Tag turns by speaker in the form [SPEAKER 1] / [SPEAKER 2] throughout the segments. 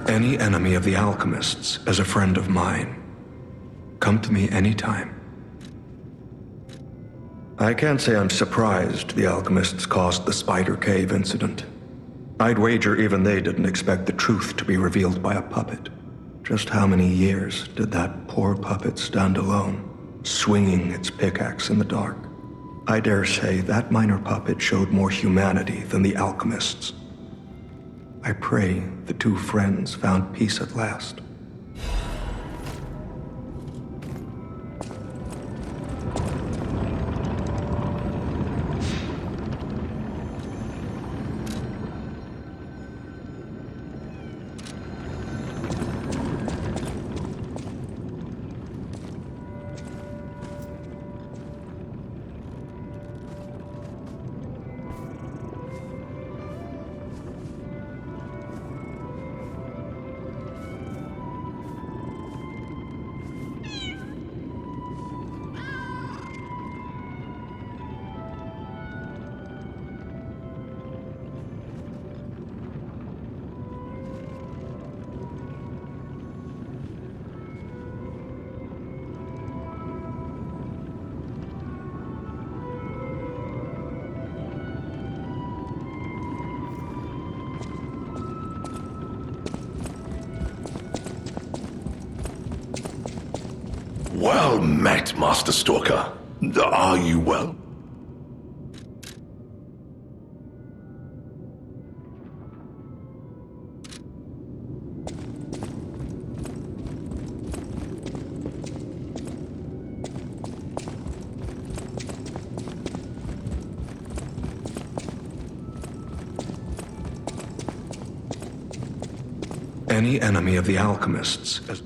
[SPEAKER 1] Any enemy of the alchemists is a friend of mine. Come to me anytime. I can't say I'm surprised the alchemists caused the Spider Cave incident. I'd wager even they didn't expect the truth to be revealed by a puppet. Just how many years did that poor puppet stand alone, swinging its pickaxe in the dark? I dare say that minor puppet showed more humanity than the alchemists. I pray the two friends found peace at last.
[SPEAKER 2] Well met, Master Stalker. Are you well?
[SPEAKER 1] Any enemy of the alchemists is...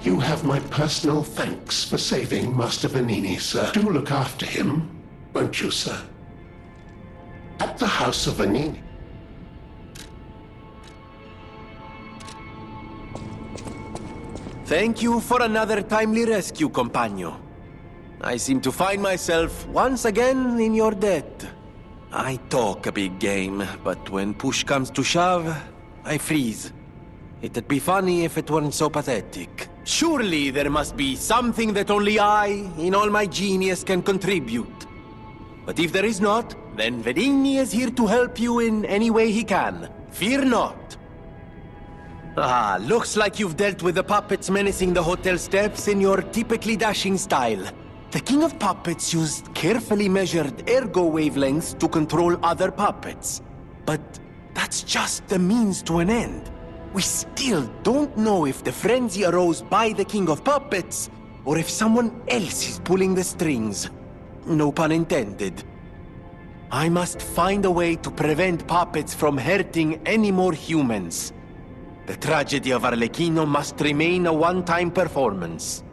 [SPEAKER 2] You have my personal thanks for saving Master Vanini, sir. Do look after him, won't you, sir? At the House of Vanini.
[SPEAKER 3] Thank you for another timely rescue, compagno. I seem to find myself once again in your debt. I talk a big game, but when push comes to shove, I freeze. It'd be funny if it weren't so pathetic. Surely there must be something that only I, in all my genius, can contribute. But if there is not, then Vedini is here to help you in any way he can. Fear not. Ah, looks like you've dealt with the puppets menacing the hotel steps in your typically dashing style. The King of Puppets used carefully measured ergo wavelengths to control other puppets. But that's just the means to an end. We still don't know if the frenzy arose by the King of Puppets, or if someone else is pulling the strings. No pun intended. I must find a way to prevent puppets from hurting any more humans. The tragedy of Arlecchino must remain a one-time performance.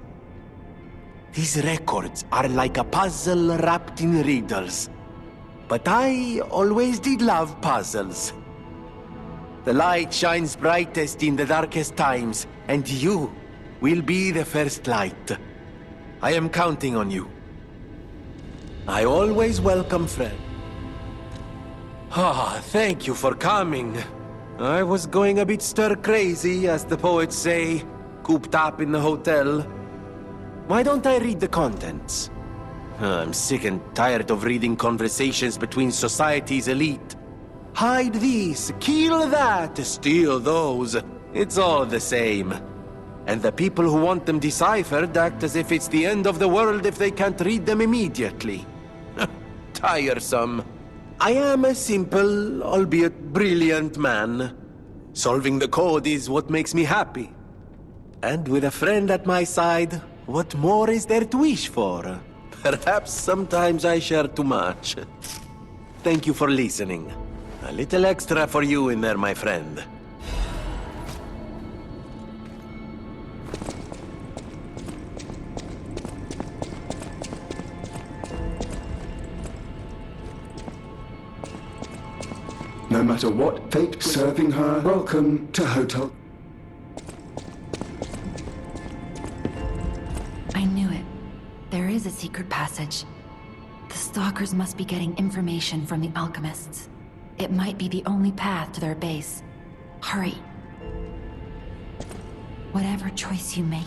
[SPEAKER 3] These records are like a puzzle wrapped in riddles. But I always did love puzzles. The light shines brightest in the darkest times, and you will be the first light. I am counting on you. I always welcome friends. Ah, thank you for coming. I was going a bit stir-crazy, as the poets say, cooped up in the hotel. Why don't I read the contents? I'm sick and tired of reading conversations between society's elite. Hide this, kill that, steal those. It's all the same. And the people who want them deciphered act as if it's the end of the world if they can't read them immediately. Tiresome. I am a simple, albeit brilliant man. Solving the code is what makes me happy. And with a friend at my side, what more is there to wish for? Perhaps sometimes I share too much. Thank you for listening. A little extra for you in there, my friend.
[SPEAKER 4] No matter what fate serving her, welcome to Hotel.
[SPEAKER 5] I knew it. There is a secret passage. The stalkers must be getting information from the alchemists. It might be the only path to their base. Hurry. Whatever choice you make.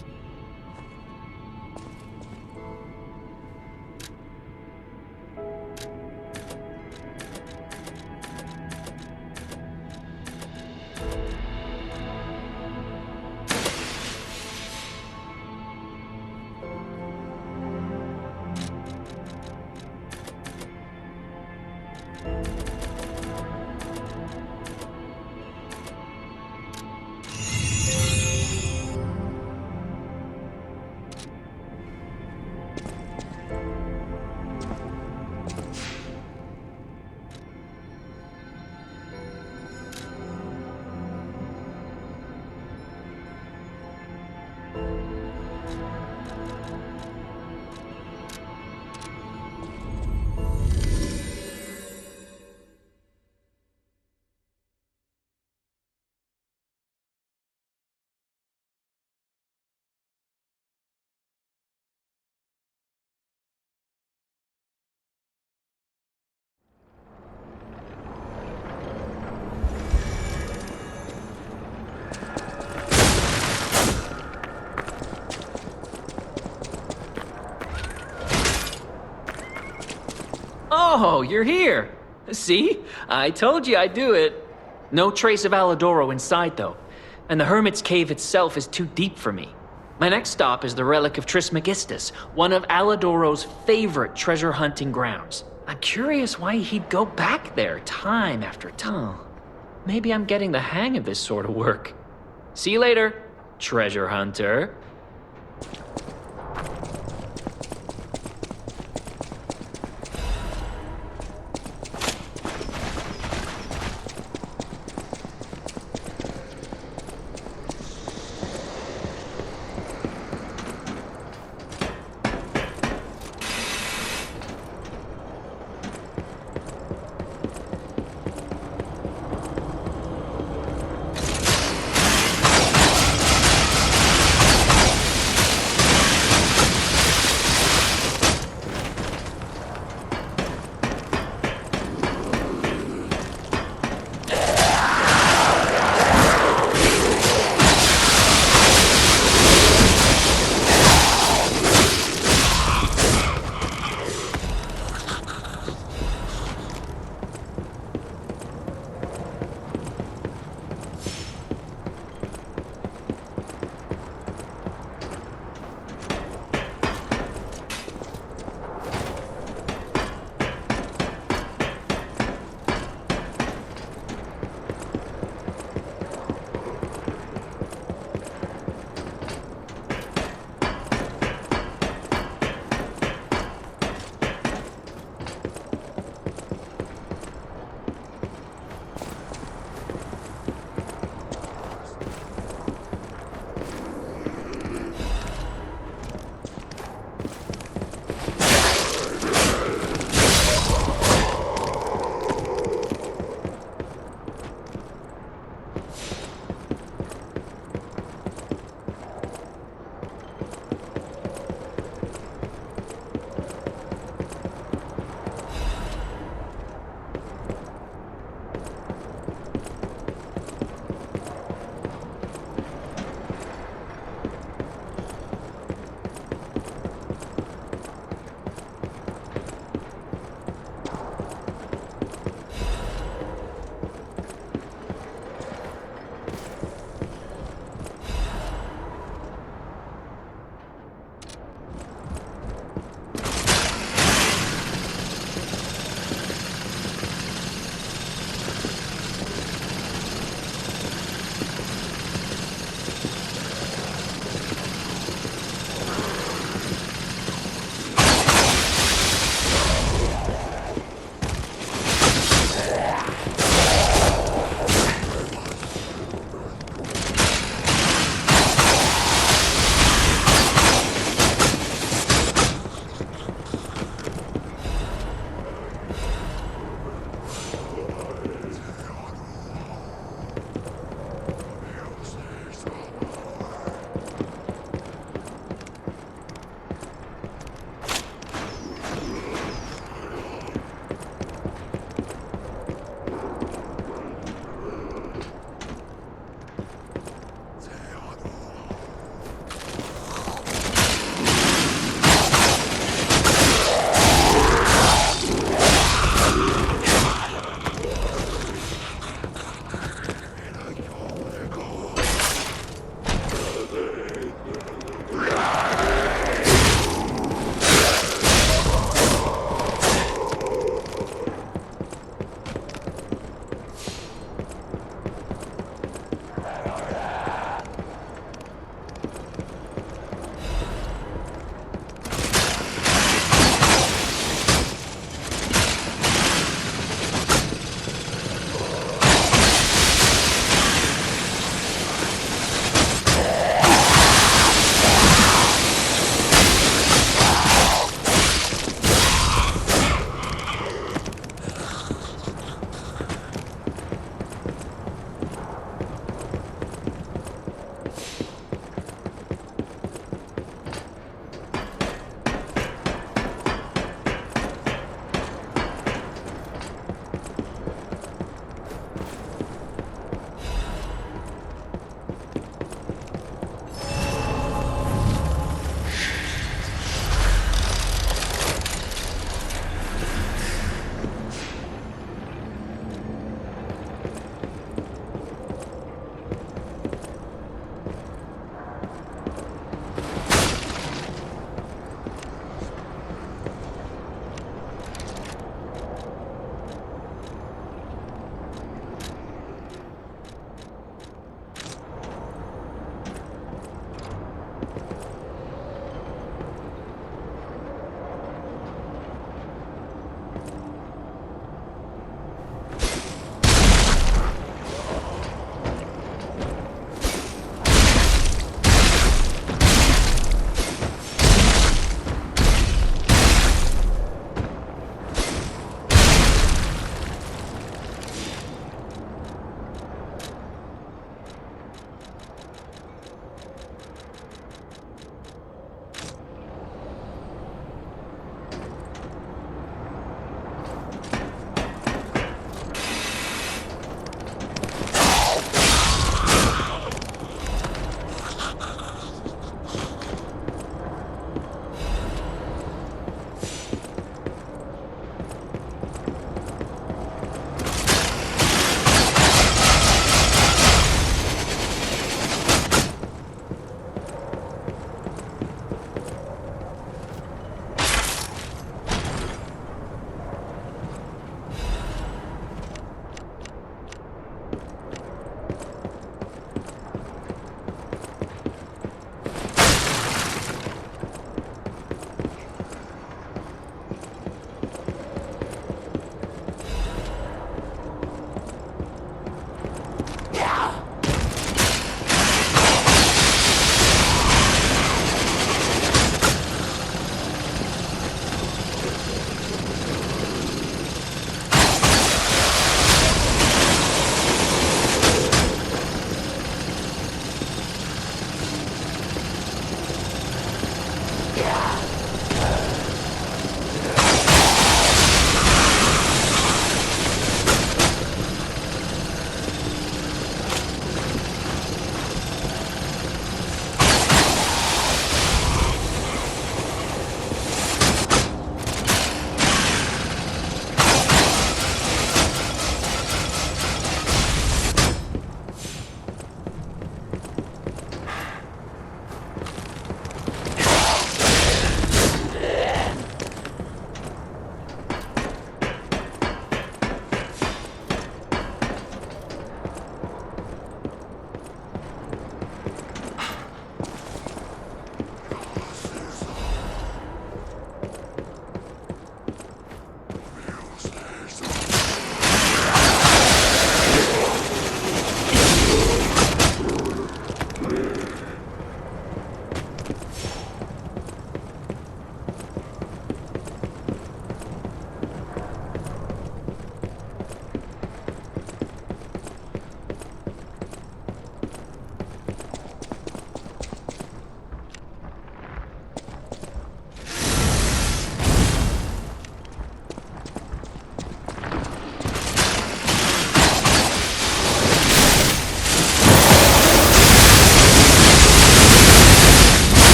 [SPEAKER 6] Oh, you're here. See? I told you I'd do it. No trace of Alidoro inside, though. And the Hermit's Cave itself is too deep for me. My next stop is the Relic of Trismegistus, one of Alidoro's favorite treasure hunting grounds. I'm curious why he'd go back there time after time. Maybe I'm getting the hang of this sort of work. See you later, treasure hunter.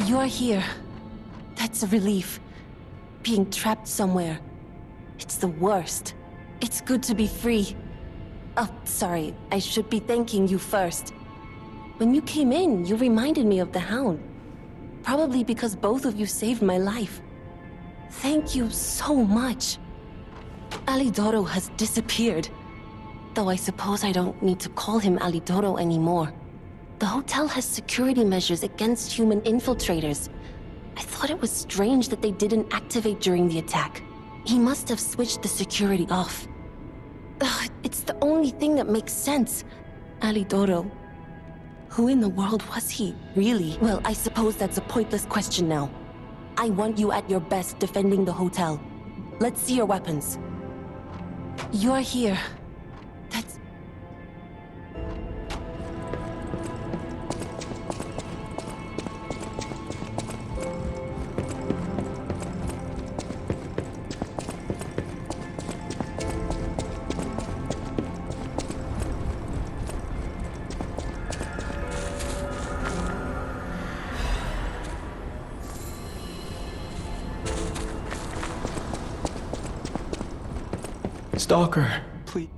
[SPEAKER 7] You're here. That's a relief. Being trapped somewhere. It's the worst. It's good to be free. Oh, sorry. I should be thanking you first. When you came in, you reminded me of the Hound. Probably because both of you saved my life. Thank you so much. Alidoro has disappeared. Though I suppose I don't need to call him Alidoro anymore. The hotel has security measures against human infiltrators. I thought it was strange that they didn't activate during the attack. He must have switched the security off. Ugh, it's the only thing that makes sense. Alidoro. Who in the world was he, really? Well, I suppose that's a pointless question now. I want you at your best defending the hotel. Let's see your weapons. You're here. That's...
[SPEAKER 8] Stalker, please.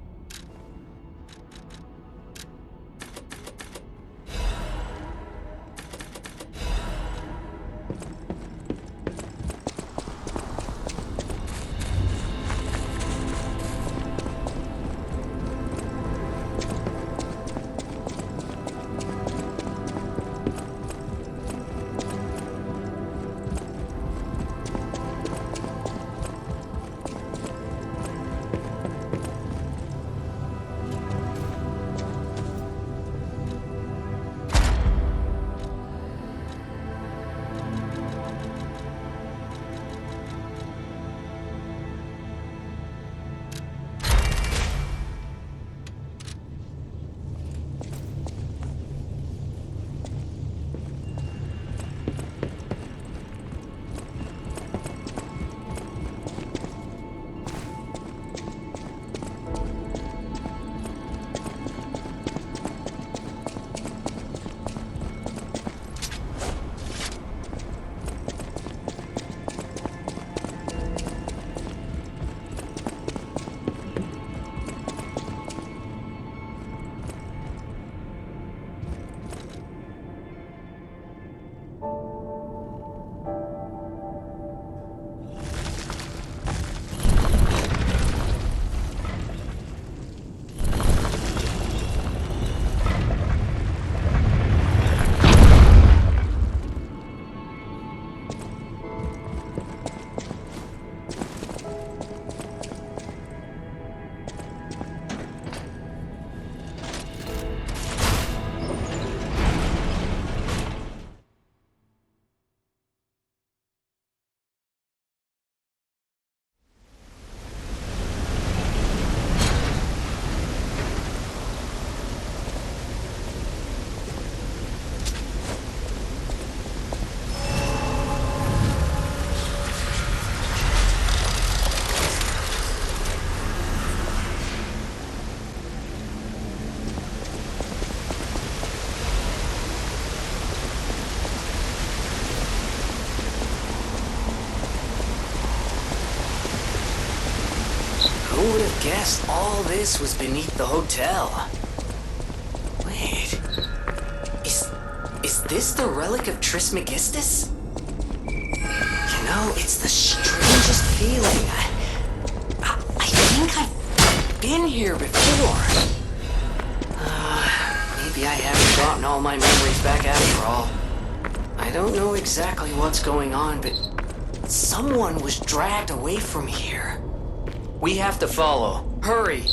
[SPEAKER 8] guess all this was beneath the hotel. Wait. Is this the relic of Trismegistus? You know, it's the strangest feeling. I think I've been here before. Maybe I haven't gotten all my memories back after all. I don't know exactly what's going on, but someone was dragged away from here. We have to follow. Hurry!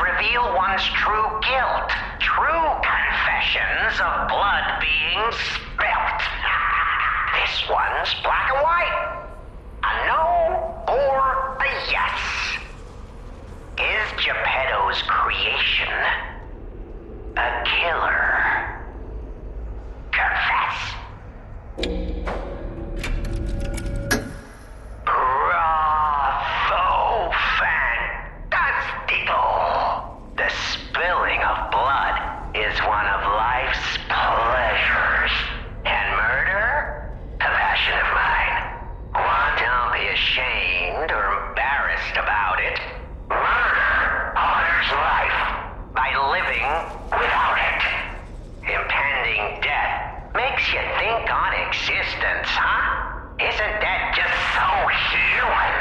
[SPEAKER 9] Reveal one's true guilt. True confessions of blood being spilt. This one's black and white. A no or a yes. Is Geppetto's creation a killer? Confess. Bravo! Fantastico! The spilling of blood is one of life's pleasures. And murder? A passion of mine. Don't be ashamed or embarrassed about it. Murder honors life by living without it. Impending death makes you think on existence, huh? Isn't that just so human?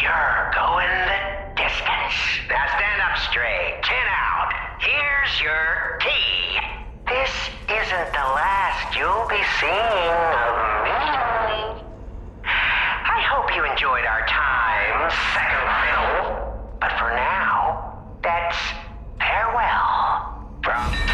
[SPEAKER 9] You're going the distance. Now stand up straight, chin out. Here's your tea. This isn't the last you'll be seeing of me. I hope you enjoyed our time, second fiddle. But for now, that's farewell from...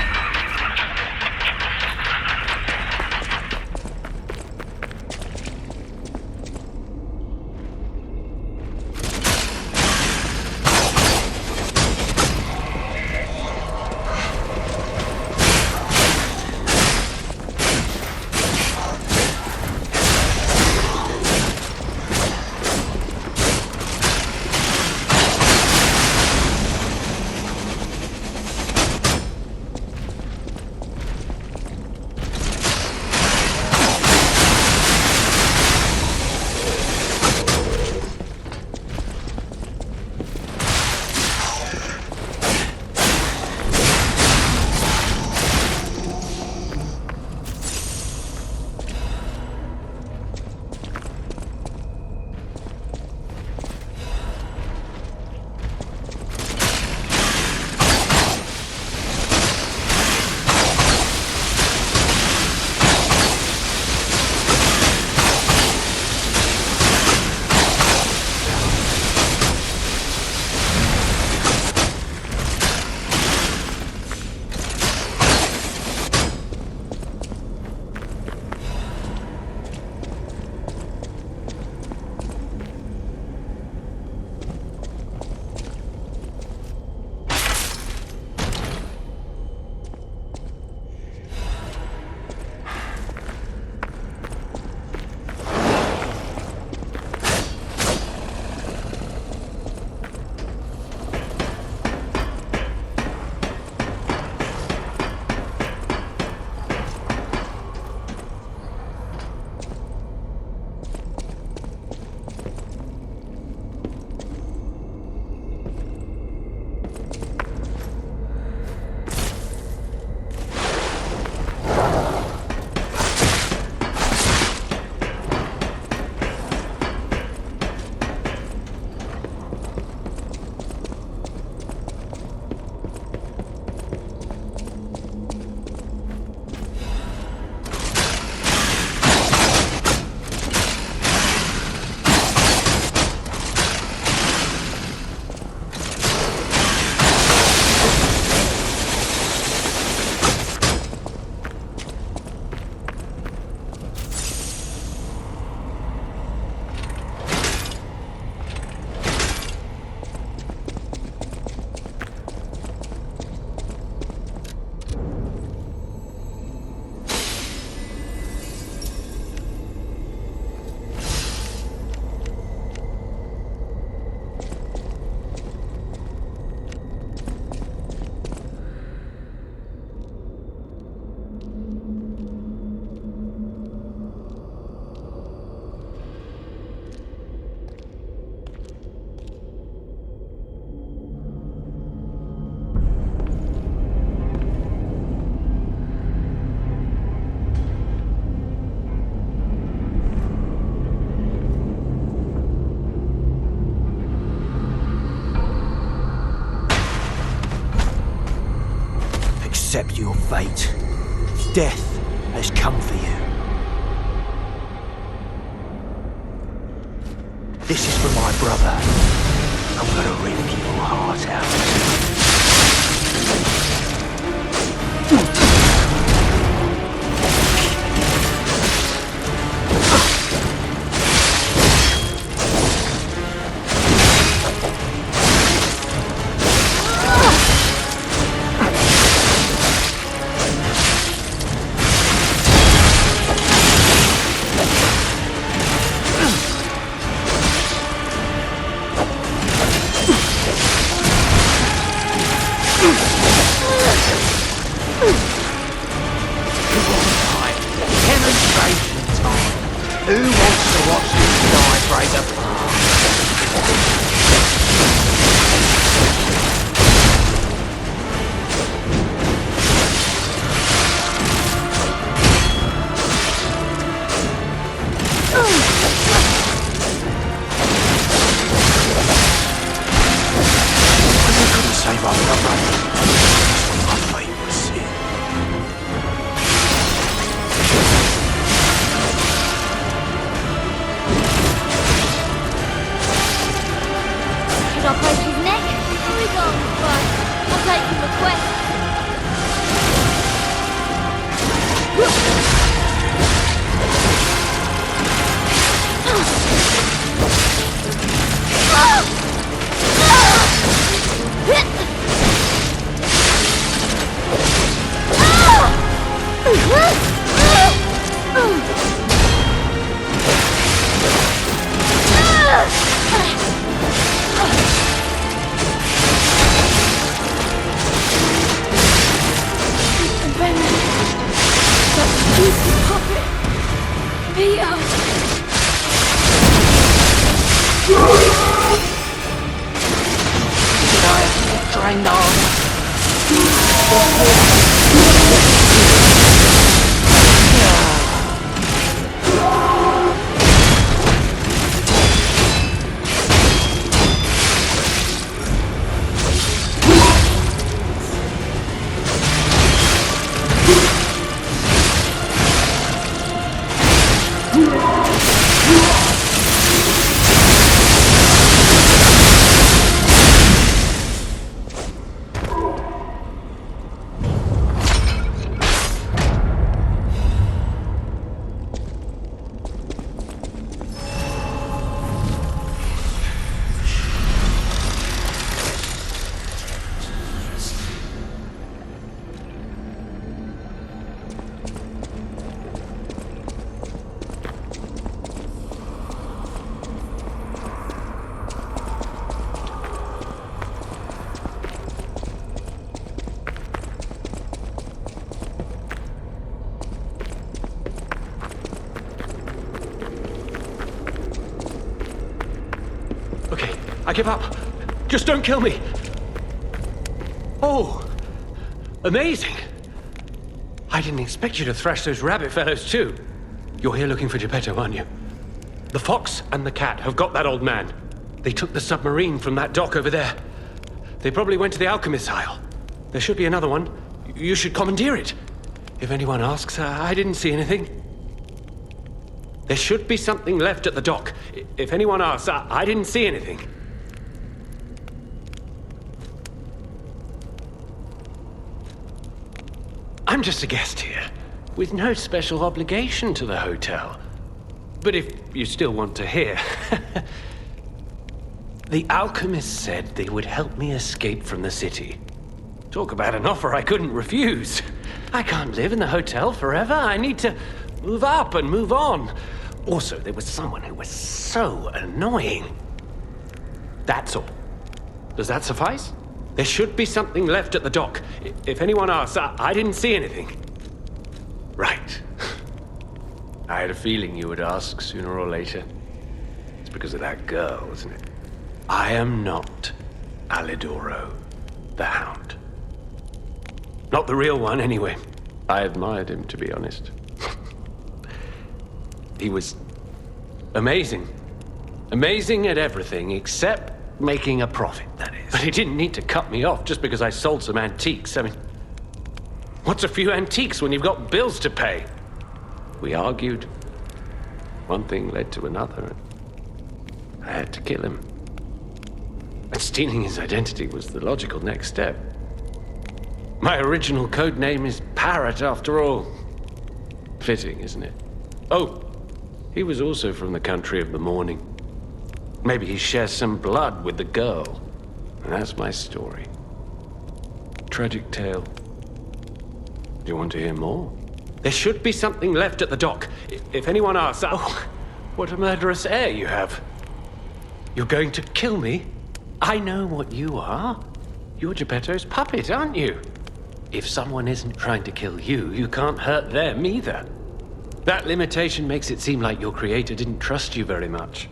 [SPEAKER 10] accept your fate. Death has come for you. This is for my brother. I'm gonna rip your heart out.
[SPEAKER 11] I give up. Just don't kill me. Oh, amazing. I didn't expect you to thrash those rabbit fellows too. You're here looking for Geppetto, aren't you? The fox and the cat have got that old man. They took the submarine from that dock over there. They probably went to the alchemist's aisle. There should be another one. You should commandeer it. If anyone asks, I didn't see anything. There should be something left at the dock. If anyone asks, I didn't see anything. I'm just a guest here, with no special obligation to the hotel. But if you still want to hear... The alchemist said they would help me escape from the city. Talk about an offer I couldn't refuse. I can't live in the hotel forever. I need to move up and move on. Also, there was someone who was so annoying. That's all. Does that suffice? There should be something left at the dock. If anyone asks, I didn't see anything. Right. I had a feeling you would ask sooner or later. It's because of that girl, isn't it? I am not Alidoro, the Hound. Not the real one, anyway. I admired him, to be honest. He was amazing. Amazing at everything except making a profit, that is. But he didn't need to cut me off just because I sold some antiques. I mean, What's a few antiques when you've got bills to pay? We argued. One thing led to another. I had to kill him. And stealing his identity was the logical next step. My original code name is Parte, after all. Fitting, isn't it? Oh, he was also from the country of the morning. Maybe he shares some blood with the girl. And that's my story. Tragic tale. Do you want to hear more? There should be something left at the dock. If anyone asks, oh, what a murderous air you have. You're going to kill me? I know what you are. You're Geppetto's puppet, aren't you? If someone isn't trying to kill you, you can't hurt them either. That limitation makes it seem like your creator didn't trust you very much.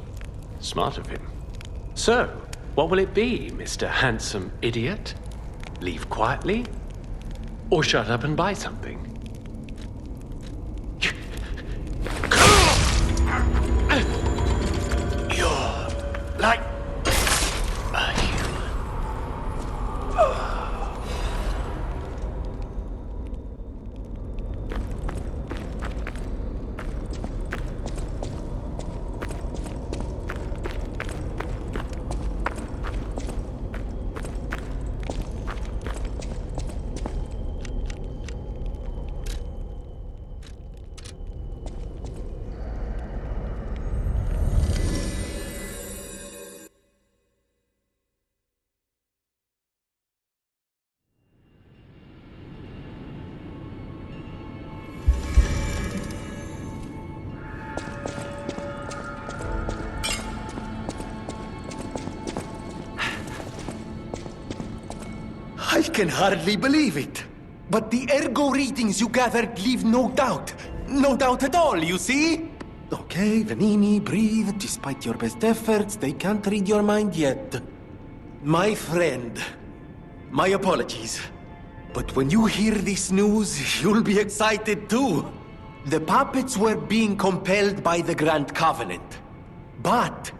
[SPEAKER 11] Smart of him. So, what will it be, Mr. Handsome Idiot? Leave quietly? Or shut up and buy something? You're like a human.
[SPEAKER 3] I can hardly believe it. But the ergo readings you gathered leave no doubt. No doubt at all, you see? Okay, Venini, breathe. Despite your best efforts, they can't read your mind yet. My friend, my apologies. But when you hear this news, you'll be excited too. The puppets were being compelled by the Grand Covenant. But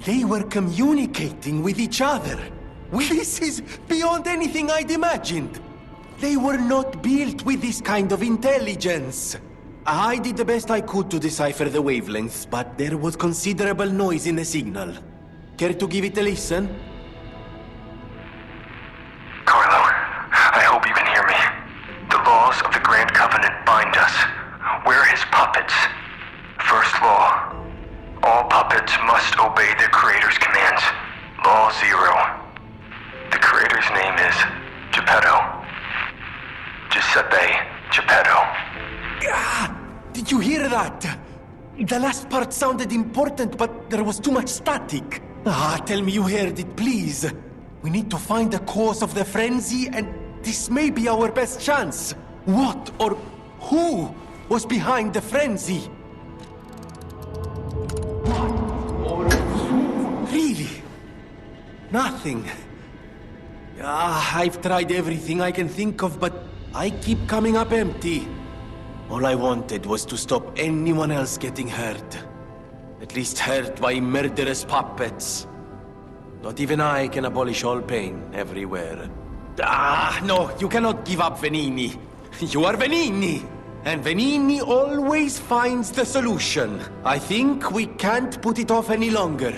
[SPEAKER 3] they were communicating with each other. This is beyond anything I'd imagined. They were not built with this kind of intelligence. I did the best I could to decipher the wavelengths, but there was considerable noise in the signal. Care to give it a listen?
[SPEAKER 1] Carlo, I hope you can hear me. The laws of the Grand Covenant bind us. We're his puppets. First law. All puppets must obey their creator's commands. Law 0. The creator's name is Geppetto. Giuseppe Geppetto.
[SPEAKER 3] Did you hear that? The last part sounded important, but there was too much static. Tell me you heard it, please. We need to find the cause of the frenzy, and this may be our best chance. What or who was behind the frenzy? What or who? Really? Nothing. I've tried everything I can think of, but I keep coming up empty. All I wanted was to stop anyone else getting hurt. At least hurt by murderous puppets. Not even I can abolish all pain everywhere. No, you cannot give up, Venini. You are Venini! And Venini always finds the solution. I think we can't put it off any longer.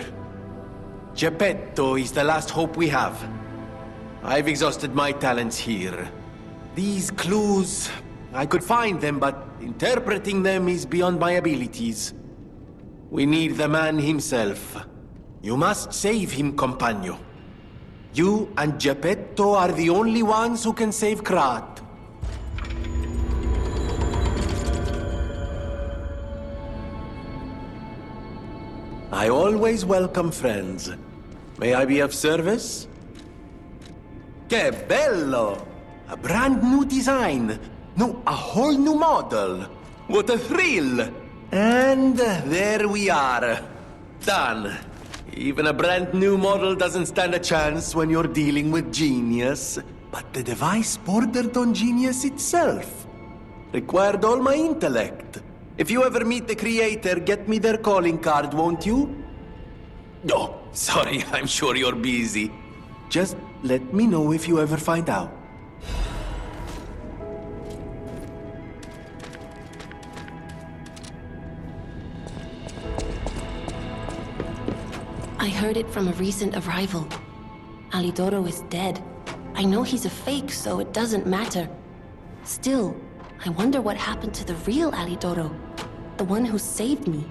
[SPEAKER 3] Geppetto is the last hope we have. I've exhausted my talents here. These clues, I could find them, but interpreting them is beyond my abilities. We need the man himself. You must save him, compagno. You and Geppetto are the only ones who can save Krat. I always welcome friends. May I be of service? Que bello! A brand new design. No, a whole new model. What a thrill! And there we are. Done. Even a brand new model doesn't stand a chance when you're dealing with genius. But the device bordered on genius itself. Required all my intellect. If you ever meet the creator, get me their calling card, won't you? No, sorry, I'm sure you're busy. Just let me know if you ever find out.
[SPEAKER 7] heard it from a recent arrival. Alidoro is dead. I know he's a fake, so it doesn't matter. Still, I wonder what happened to the real Alidoro. The one who saved me.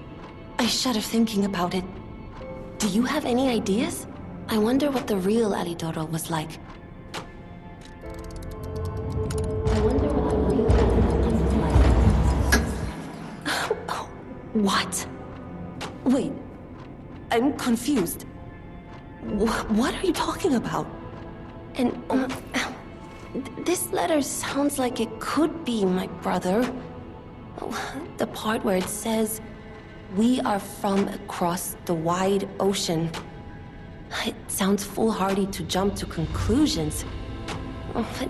[SPEAKER 7] I shudder thinking about it. Do you have any ideas? I wonder what the real Alidoro was like. What? Wait, I'm confused. What are you talking about? And this letter sounds like it could be my brother. The part where it says, "We are from across the wide ocean." It sounds foolhardy to jump to conclusions.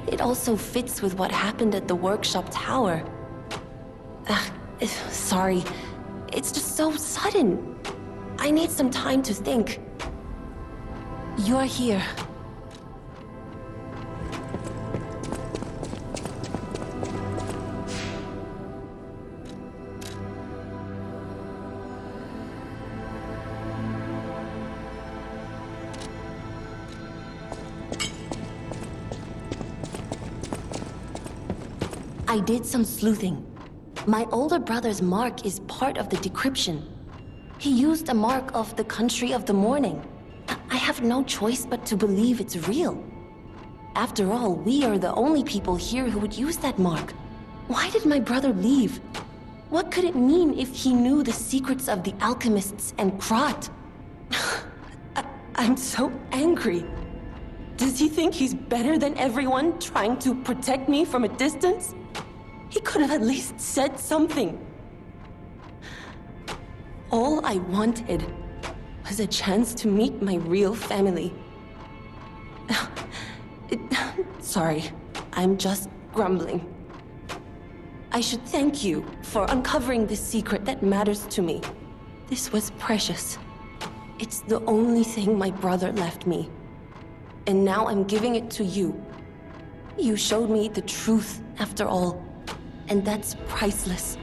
[SPEAKER 7] It also fits with what happened at the workshop tower. Sorry. It's just so sudden. I need some time to think. You're here. I did some sleuthing. My older brother's mark is part of the decryption. He used a mark of the country of the morning. I have no choice but to believe it's real. After all, we are the only people here who would use that mark. Why did my brother leave? What could it mean if he knew the secrets of the alchemists and Krat? I'm so angry. Does he think he's better than everyone, trying to protect me from a distance? He could have at least said something. All I wanted was a chance to meet my real family. Sorry, I'm just grumbling. I should thank you for uncovering this secret that matters to me. This was precious. It's the only thing my brother left me. And now I'm giving it to you. You showed me the truth after all. And that's priceless.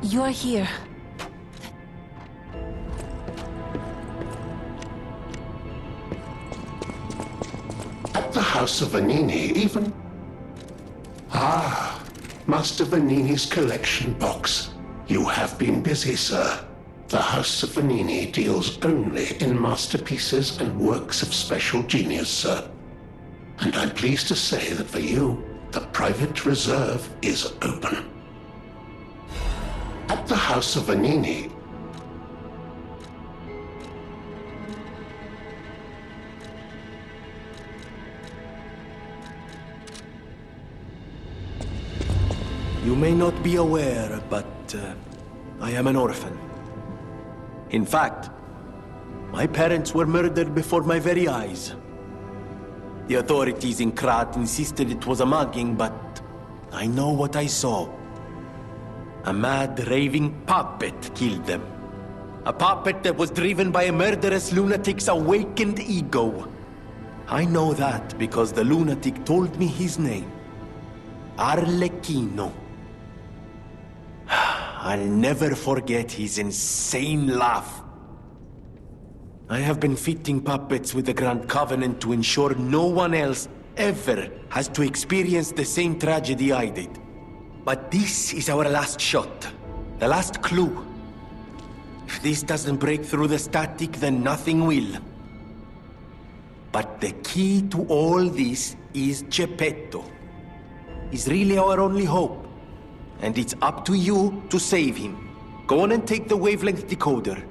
[SPEAKER 7] You're here.
[SPEAKER 2] At the House of Vanini, even... Ah, Master Vanini's collection box. You have been busy, sir. The House of Vanini deals only in masterpieces and works of special genius, sir. And I'm pleased to say that for you, the private reserve is open. At the House of Vanini,
[SPEAKER 3] You may not be aware, but I am an orphan. In fact, my parents were murdered before my very eyes. The authorities in Krat insisted it was a mugging, but I know what I saw. A mad, raving puppet killed them. A puppet that was driven by a murderous lunatic's awakened ego. I know that because the lunatic told me his name. Arlecchino. I'll never forget his insane laugh. I have been fitting puppets with the Grand Covenant to ensure no one else ever has to experience the same tragedy I did. But this is our last shot. The last clue. If this doesn't break through the static, then nothing will. But the key to all this is Geppetto. He's really our only hope. And it's up to you to save him. Go on and take the wavelength decoder.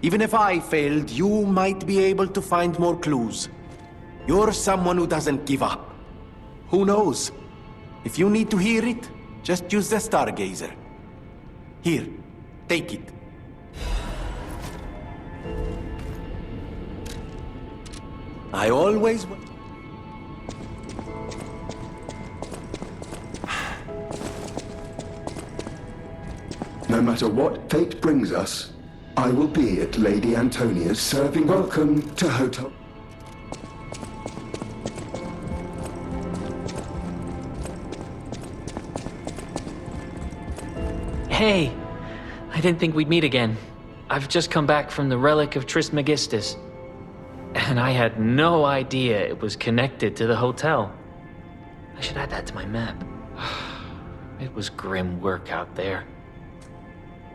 [SPEAKER 3] Even if I failed, you might be able to find more clues. You're someone who doesn't give up. Who knows? If you need to hear it, just use the Stargazer. Here, take it. I always...
[SPEAKER 4] No matter what fate brings us, I will be at Lady Antonia's serving. Welcome to Hotel.
[SPEAKER 6] Hey, I didn't think we'd meet again. I've just come back from the relic of Trismegistus. And I had no idea it was connected to the hotel. I should add that to my map. It was grim work out there.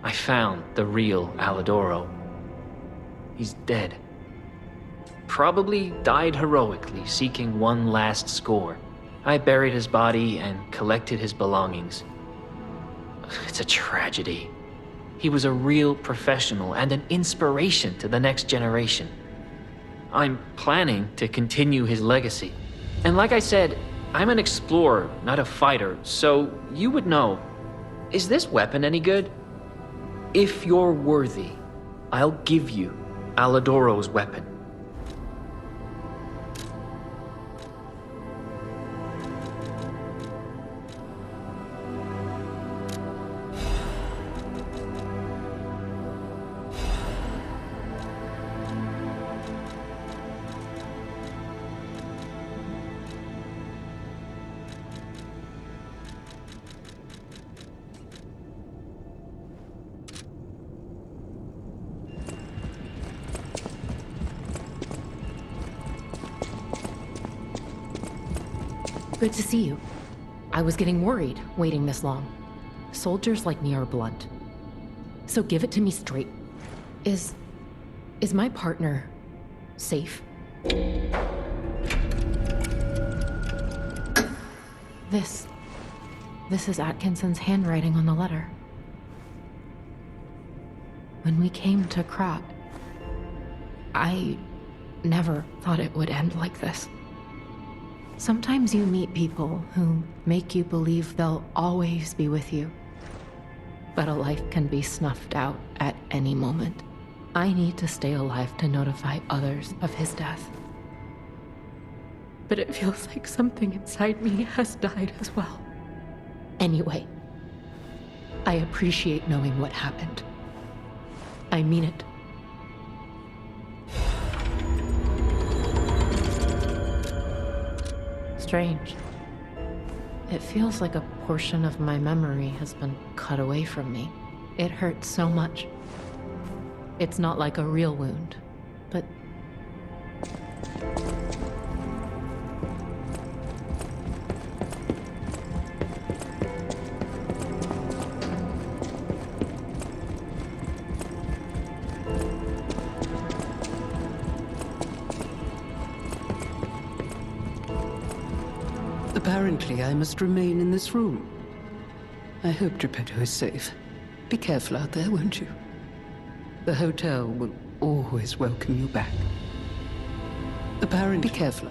[SPEAKER 6] I found the real Alidoro. He's dead. Probably died heroically, seeking one last score. I buried his body and collected his belongings. It's a tragedy. He was a real professional and an inspiration to the next generation. I'm planning to continue his legacy. And like I said, I'm an explorer, not a fighter, so you would know. Is this weapon any good? If you're worthy, I'll give you Alidoro's weapon.
[SPEAKER 12] Good to see you. I was getting worried waiting this long. Soldiers like me are blunt. So give it to me straight. Is my partner safe? This is Atkinson's handwriting on the letter. When we came to Krat, I never thought it would end like this. Sometimes you meet people who make you believe they'll always be with you. But a life can be snuffed out at any moment. I need to stay alive to notify others of his death. But it feels like something inside me has died as well. Anyway, I appreciate knowing what happened. I mean it. Strange. It feels like a portion of my memory has been cut away from me. It hurts so much. It's not like a real wound, but...
[SPEAKER 13] Apparently, I must remain in this room. I hope Geppetto is safe. Be careful out there, won't you? The hotel will always welcome you back. Apparently, be careful.